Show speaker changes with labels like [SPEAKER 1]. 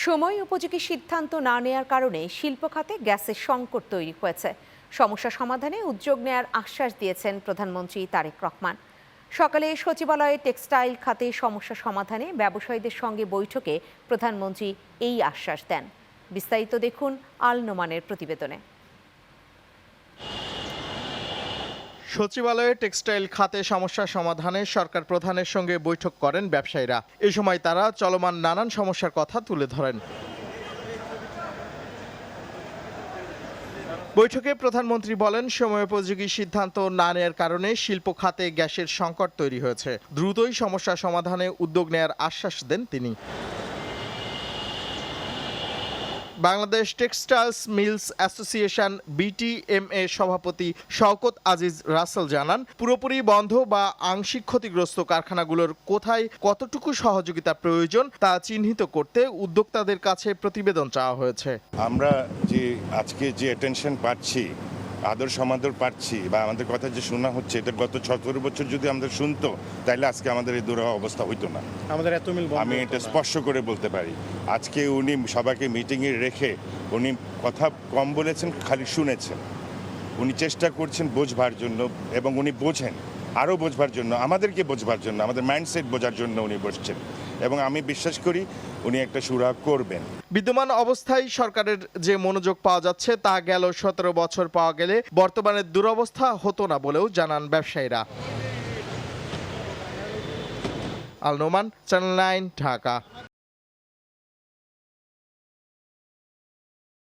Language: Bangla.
[SPEAKER 1] সময় উপযোগী সিদ্ধান্ত না নেয়ার কারণে শিল্প খাতে গ্যাসের সংকট তৈরি হয়েছে। সমস্যা সমাধানে উদ্যোগ নেয়ার আশ্বাস দিয়েছেন প্রধানমন্ত্রী তারেক রহমান। সকালে সচিবালয়ে টেক্সটাইল খাতে সমস্যা সমাধানে ব্যবসায়ীদের সঙ্গে বৈঠকে প্রধানমন্ত্রী এই আশ্বাস দেন। বিস্তারিত দেখুন আল নোমানের প্রতিবেদনে।
[SPEAKER 2] সচিবালয়ে টেক্সটাইল খাতে সমস্যা সমাধানে সরকার প্রধানের সঙ্গে বৈঠক করেন ব্যবসায়ীরা। এ সময় তারা চলমান নানান সমস্যার কথা তুলে ধরেন। বৈঠকে প্রধানমন্ত্রী বলেন, সময়োপযোগী সিদ্ধান্ত না নেয়ার কারণে শিল্প খাতে গ্যাসের সংকট তৈরি হয়েছে। দ্রুতই সমস্যা সমাধানে উদ্যোগ নেয়ার আশ্বাস দেন তিনি। Bangladesh textiles mills association BTMA সভাপতি শওকত আজিজ রাসেল জানান, পুরোপুরি বন্ধ বা আংশিক ক্ষতিগ্রস্ত কারখানাগুলোর কোথায় কতটুকু সহযোগিতা প্রয়োজন তা চিহ্নিত করতে উদ্যোক্তাদের কাছে প্রতিবেদন চাওয়া হয়েছে।
[SPEAKER 3] আমরা যে আজকে যে অ্যাটেনশন পাচ্ছি, আদর সমাদর পাচ্ছি বা আমাদের কথা যে শোনা হচ্ছে, এটা গত 17 বছর যদি আমাদের শুনতো তাহলে আজকে আমাদের এই দুরহ অবস্থা হইতো না।
[SPEAKER 4] আমাদের এত মিল
[SPEAKER 3] আমি এটা স্পষ্ট করে বলতে পারি। আজকে উনি সবাইকে মিটিংয়ে রেখে উনি কথা কম বলেছেন, খালি শুনেছেন। উনি চেষ্টা করছেন বোঝবার জন্য এবং উনি বোঝেন, আরও বোঝবার জন্য, আমাদেরকে বোঝবার জন্য, আমাদের মাইন্ডসেট বোঝার জন্য উনি বসছেন এবং আমি বিশ্বাস করি উনি একটা সুরাহা করবেন।
[SPEAKER 2] বিদ্যমান অবস্থায় সরকারের যে মনোযোগ পাওয়া যাচ্ছে তা গেল 17 বছর পাওয়া গেলে বর্তমানে দুরবস্থা হতো না বলেও জানান ব্যবসায়ীরা। আল নোমান, চ্যানেল 9, ঢাকা।